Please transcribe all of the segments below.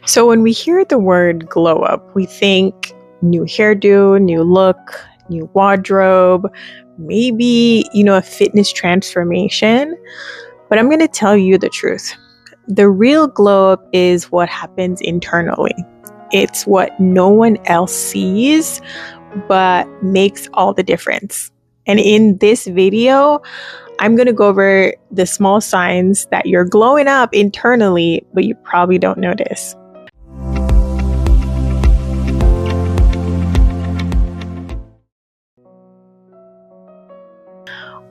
So when we hear the word glow up, we think new hairdo, new look, new wardrobe, maybe, a fitness transformation. But I'm going to tell you the truth. The real glow up is what happens internally. It's what no one else sees, but makes all the difference. And in this video, I'm going to go over the small signs that you're glowing up internally, but you probably don't notice.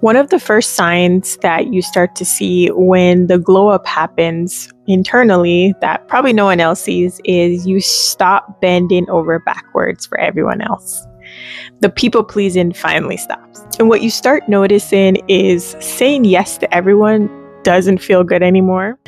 One of the first signs that you start to see when the glow up happens internally that probably no one else sees is you stop bending over backwards for everyone else. The people pleasing finally stops. And what you start noticing is saying yes to everyone doesn't feel good anymore.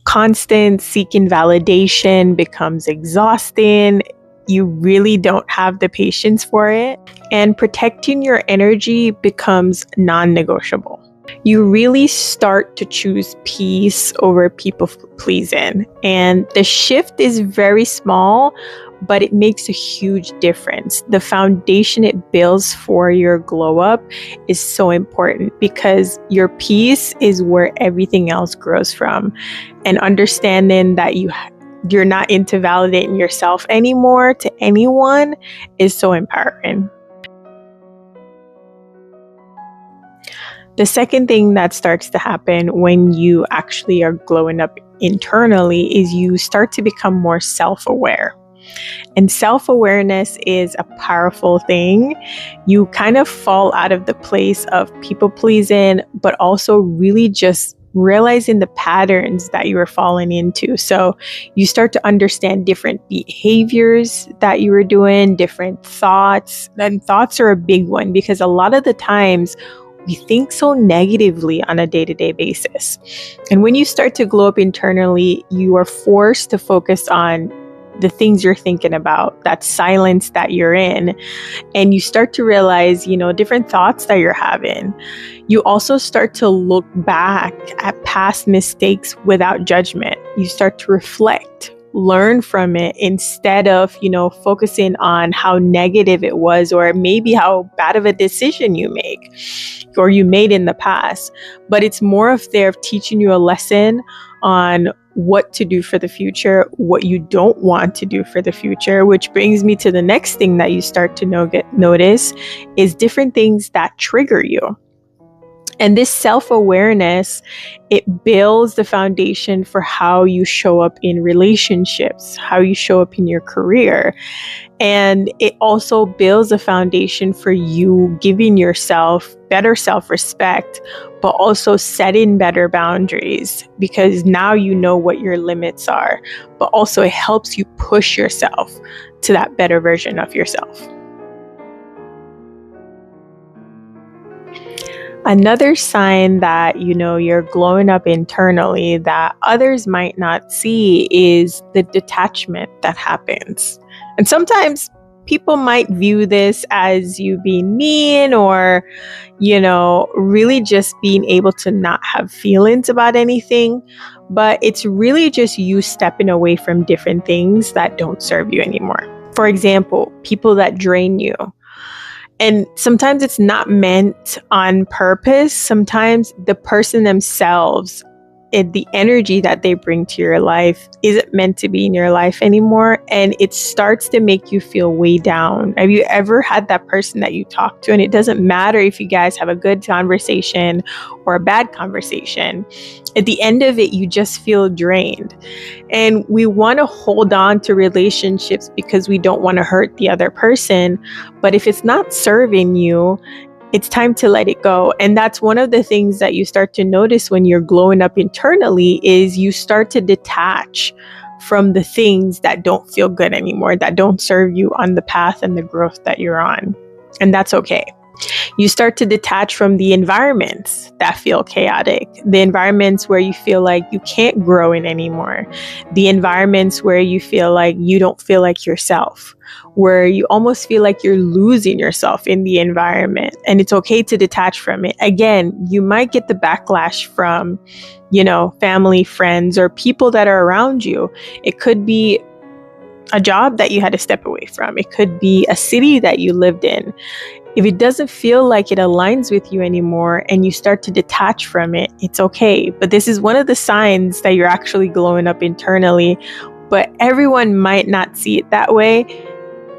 Constant seeking validation becomes exhausting. You really don't have the patience for it. And protecting your energy becomes non-negotiable. You really start to choose peace over people pleasing. And the shift is very small, but it makes a huge difference. The foundation it builds for your glow up is so important because your peace is where everything else grows from. And understanding that you're not into validating yourself anymore to anyone is so empowering. The second thing that starts to happen when you actually are glowing up internally is you start to become more self-aware. And self-awareness is a powerful thing. You kind of fall out of the place of people pleasing, but also really just realizing the patterns that you were falling into. So you start to understand different behaviors that you were doing, different thoughts. And thoughts are a big one because a lot of the times we think so negatively on a day-to-day basis. And when you start to glow up internally, you are forced to focus on the things you're thinking about, that silence that you're in, and you start to realize, different thoughts that you're having. You also start to look back at past mistakes without judgment. You start to reflect, learn from it instead of, focusing on how negative it was or maybe how bad of a decision you make or you made in the past. But it's more of they're teaching you a lesson on what to do for the future, what you don't want to do for the future, which brings me to the next thing that you start to notice is different things that trigger you. And this self-awareness, it builds the foundation for how you show up in relationships, how you show up in your career. And it also builds a foundation for you giving yourself better self-respect, but also setting better boundaries because now you know what your limits are, but also it helps you push yourself to that better version of yourself. Another sign that, you're glowing up internally that others might not see is the detachment that happens. And sometimes people might view this as you being mean or, really just being able to not have feelings about anything. But it's really just you stepping away from different things that don't serve you anymore. For example, people that drain you. And sometimes it's not meant on purpose. Sometimes the person themselves, the energy that they bring to your life isn't meant to be in your life anymore. And it starts to make you feel way down. Have you ever had that person that you talk to? And it doesn't matter if you guys have a good conversation or a bad conversation. At the end of it, you just feel drained. And we want to hold on to relationships because we don't want to hurt the other person. But if it's not serving you, it's time to let it go. And that's one of the things that you start to notice when you're glowing up internally is you start to detach from the things that don't feel good anymore, that don't serve you on the path and the growth that you're on. And that's okay. You start to detach from the environments that feel chaotic, the environments where you feel like you can't grow in anymore, the environments where you feel like you don't feel like yourself, where you almost feel like you're losing yourself in the environment. And it's okay to detach from it. Again, you might get the backlash from, family, friends, or people that are around you. It could be a job that you had to step away from. It could be a city that you lived in. If it doesn't feel like it aligns with you anymore and you start to detach from it, it's okay. But this is one of the signs that you're actually glowing up internally, but everyone might not see it that way.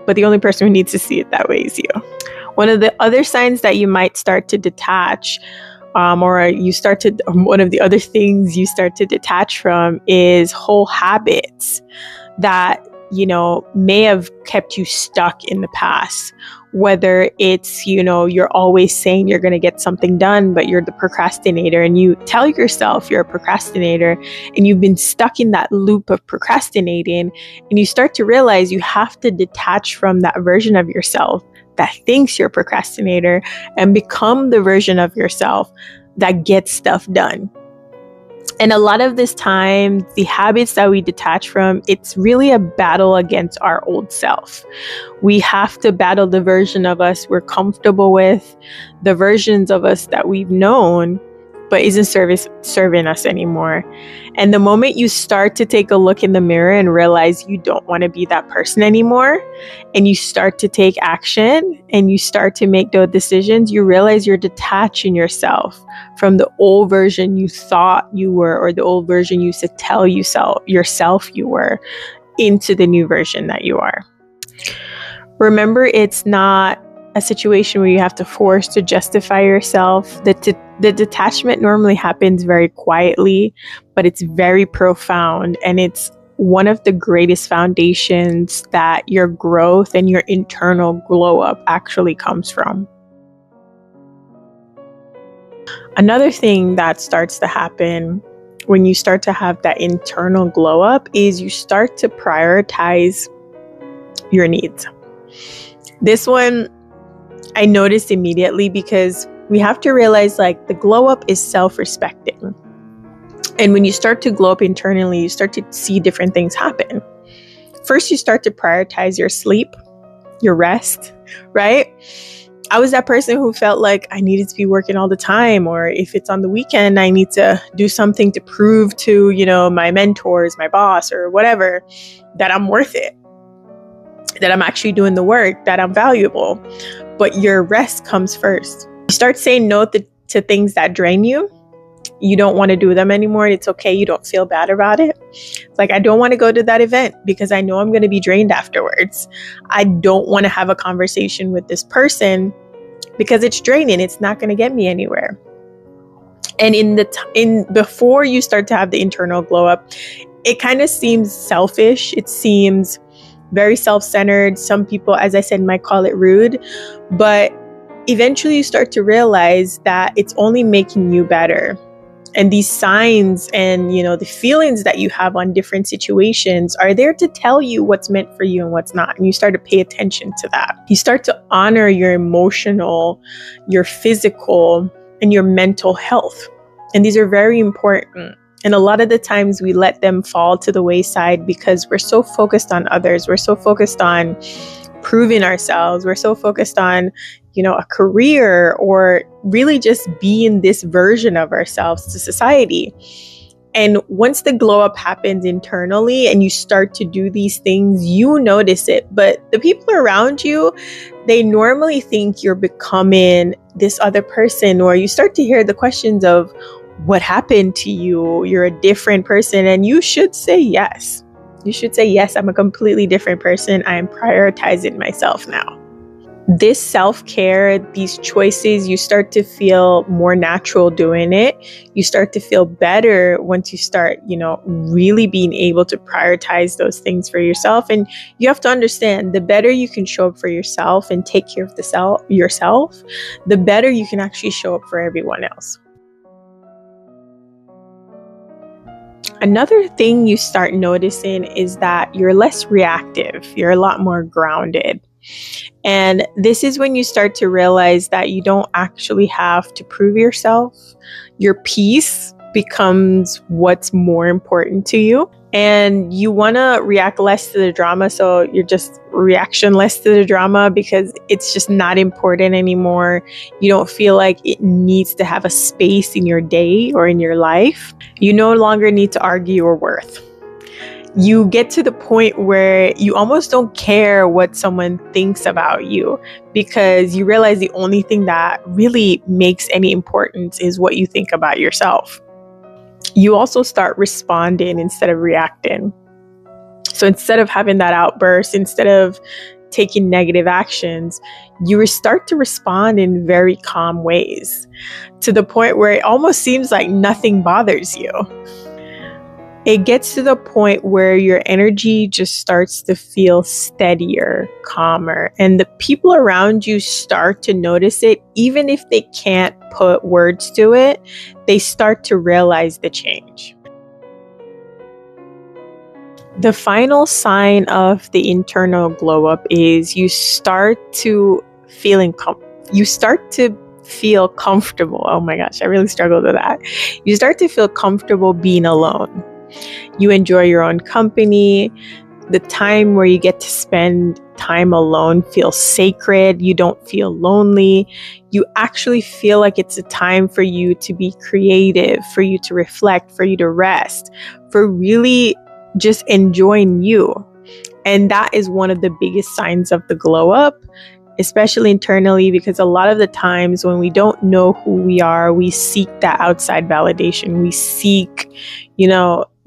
But the only person who needs to see it that way is you. One of the other signs that you might start to detach, one of the other things you start to detach from is whole habits that, may have kept you stuck in the past. Whether it's, you're always saying you're going to get something done, but you're the procrastinator and you tell yourself you're a procrastinator and you've been stuck in that loop of procrastinating, and you start to realize you have to detach from that version of yourself that thinks you're a procrastinator and become the version of yourself that gets stuff done. And a lot of this time, the habits that we detach from, it's really a battle against our old self. We have to battle the version of us we're comfortable with, the versions of us that we've known, but isn't serving us anymore. And the moment you start to take a look in the mirror and realize you don't want to be that person anymore, and you start to take action and you start to make those decisions, you realize you're detaching yourself from the old version you thought you were, or the old version you used to tell yourself you were, into the new version that you are. Remember, it's not a situation where you have to force to justify yourself. The detachment normally happens very quietly, but it's very profound, and it's one of the greatest foundations that your growth and your internal glow up actually comes from. Another thing that starts to happen when you start to have that internal glow up is you start to prioritize your needs. This one I noticed immediately, because we have to realize the glow up is self-respecting. And when you start to glow up internally, you start to see different things happen. First, you start to prioritize your sleep, your rest, right? I was that person who felt like I needed to be working all the time, or if it's on the weekend, I need to do something to prove to, my mentors, my boss, or whatever, that I'm worth it, that I'm actually doing the work, that I'm valuable. But your rest comes first. You start saying no to things that drain you. You don't want to do them anymore. It's okay. You don't feel bad about it. It's like, I don't want to go to that event because I know I'm going to be drained afterwards. I don't want to have a conversation with this person because it's draining. It's not going to get me anywhere. And before you start to have the internal glow up, it kind of seems selfish. It seems very self-centered. Some people, as I said, might call it rude, but eventually you start to realize that it's only making you better. And these signs and, the feelings that you have on different situations are there to tell you what's meant for you and what's not. And you start to pay attention to that. You start to honor your emotional, your physical, and your mental health. And these are very important. And a lot of the times we let them fall to the wayside because we're so focused on others. We're so focused on proving ourselves. We're so focused on, a career, or really just being this version of ourselves to society. And once the glow up happens internally and you start to do these things, you notice it. But the people around you, they normally think you're becoming this other person, or you start to hear the questions of, what happened to you? You're a different person. And you should say yes. You should say, yes, I'm a completely different person. I am prioritizing myself now. This self-care, these choices, you start to feel more natural doing it. You start to feel better once you start, really being able to prioritize those things for yourself. And you have to understand, the better you can show up for yourself and take care of yourself, the better you can actually show up for everyone else. Another thing you start noticing is that you're less reactive. You're a lot more grounded. And this is when you start to realize that you don't actually have to prove yourself. Your peace becomes what's more important to you. And you want to react less to the drama. So you're just reaction less to the drama because it's just not important anymore. You don't feel like it needs to have a space in your day or in your life. You no longer need to argue your worth. You get to the point where you almost don't care what someone thinks about you, because you realize the only thing that really makes any importance is what you think about yourself. You also start responding instead of reacting. So instead of having that outburst, instead of taking negative actions, you start to respond in very calm ways, to the point where it almost seems like nothing bothers you. It gets to the point where your energy just starts to feel steadier, calmer, and the people around you start to notice it. Even if they can't put words to it, they start to realize the change. The final sign of the internal glow up is you start to feel comfortable. Oh my gosh, I really struggled with that. You start to feel comfortable being alone. You enjoy your own company. The time where you get to spend time alone feels sacred. You don't feel lonely. You actually feel like it's a time for you to be creative, for you to reflect, for you to rest, for really just enjoying you. And that is one of the biggest signs of the glow up, especially internally, because a lot of the times when we don't know who we are, we seek that outside validation. We seek,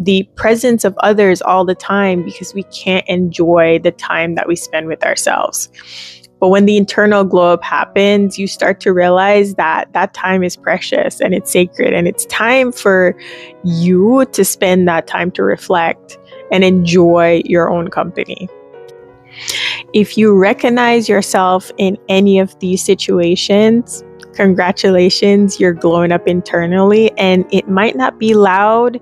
the presence of others all the time, because we can't enjoy the time that we spend with ourselves. But when the internal glow up happens, you start to realize that that time is precious and it's sacred, and it's time for you to spend that time to reflect and enjoy your own company. If you recognize yourself in any of these situations, congratulations, you're glowing up internally, and it might not be loud.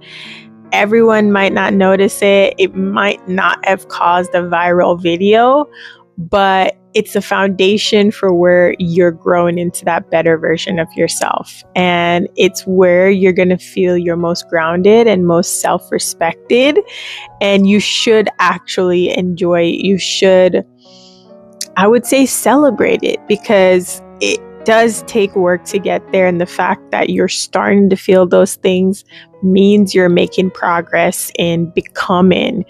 Everyone might not notice it. It might not have caused a viral video, but it's a foundation for where you're growing into that better version of yourself. And it's where you're going to feel your most grounded and most self-respected. And you should actually enjoy it. You should, I would say, celebrate it, because it does take work to get there. And the fact that you're starting to feel those things means you're making progress in becoming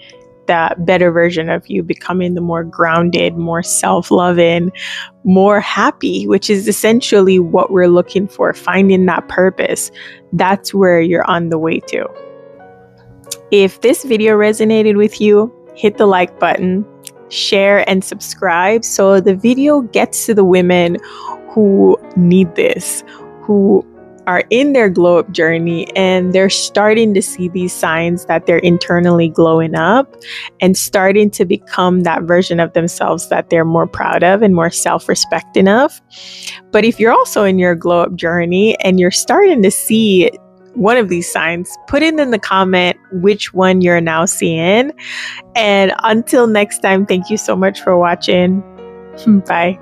that better version of you, becoming the more grounded, more self-loving, more happy, which is essentially what we're looking for, finding that purpose. That's where you're on the way to. If this video resonated with you, hit the like button, share and subscribe so the video gets to the women who need this, who are in their glow up journey and they're starting to see these signs that they're internally glowing up and starting to become that version of themselves that they're more proud of and more self-respecting of. But if you're also in your glow up journey and you're starting to see one of these signs, put it in the comment which one you're now seeing. And until next time, thank you so much for watching. Bye.